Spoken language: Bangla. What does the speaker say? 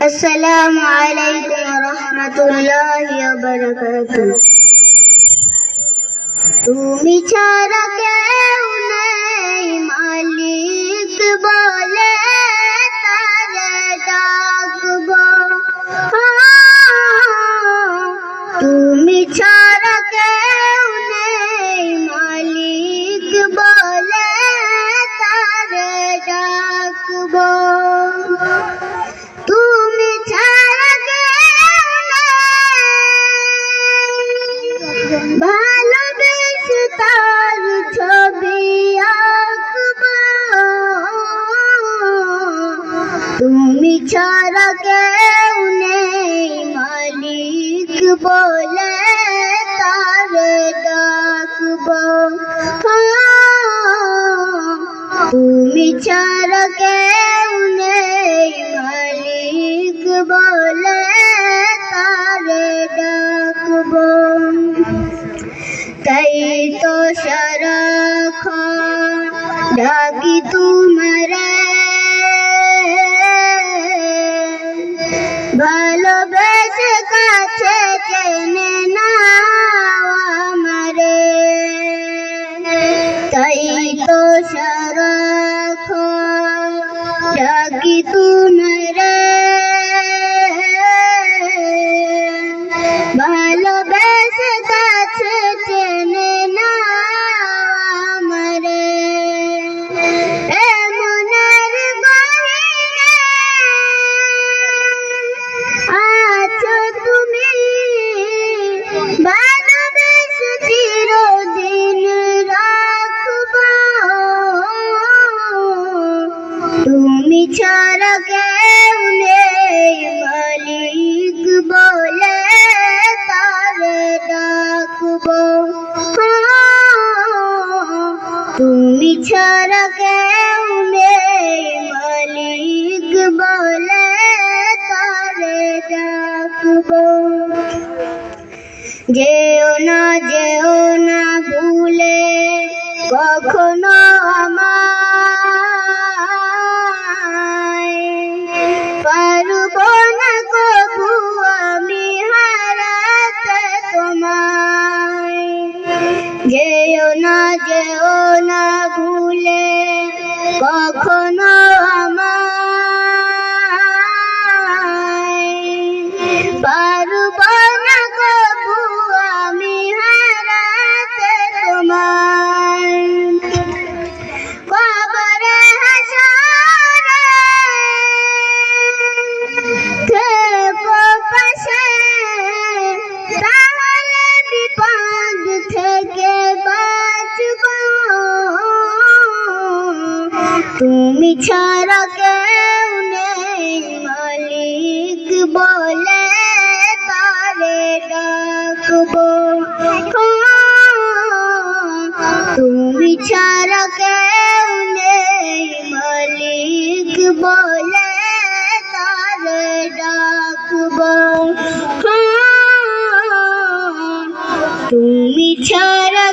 अस्सलामु अलैकुम व रहमतुल्लाहि व बरकातुहू। তুমি ছাড়া কেউ নেই মালিক বলে তারে ডাকবো। তুমি ছাড়া কেউ নেই মালিক বলে তারে ডাকবো। তুমি ছাড়া কেউ নেই ভালোবেসে তার ছবি আঁকবো। তুমি ছাড়া কেউ নেই মালিক বলে তারে ডাকবো। তুমি ছাড়া কেউ নেই মালিক বলে তারে ডাকবো। তাই তো সারাক্ষণ ডাকি তোমারে, ভালোবেসে কাছে টেনে নাও আমারে। তাই তো সারাক্ষণ ডাকি তোমারে, ভালোবেসে কাছে টেনে নাও আমারে। মনের গহীনে আছো তুমি, ভালোবেসে চিরদিন রাখবো। তুমি ছাড়া কেউ নেই মালিক বলে তারে ডাকবো। তুমি ছাড়া কেউ নেই মালিক বলে তারে ডাকবো। যেও না ভুলে কখনো আমায়, পারবো না কবু আমি হারাতে তোমায়। যেও না ভুলে কখনো আমায়, পারবো না কবু আমি হারাতে তোমায়। কবরে হাসরে থেকো পাশে, তাহলে বিপদ থেকে বাঁচবো। তুমি ছাড়া কেউ নেই মালিক বলে তারে ডাকবো। তুমি ছাড়া কেউ নেই মালিক বলে তারে ডাকবো। তুমি ছাড়া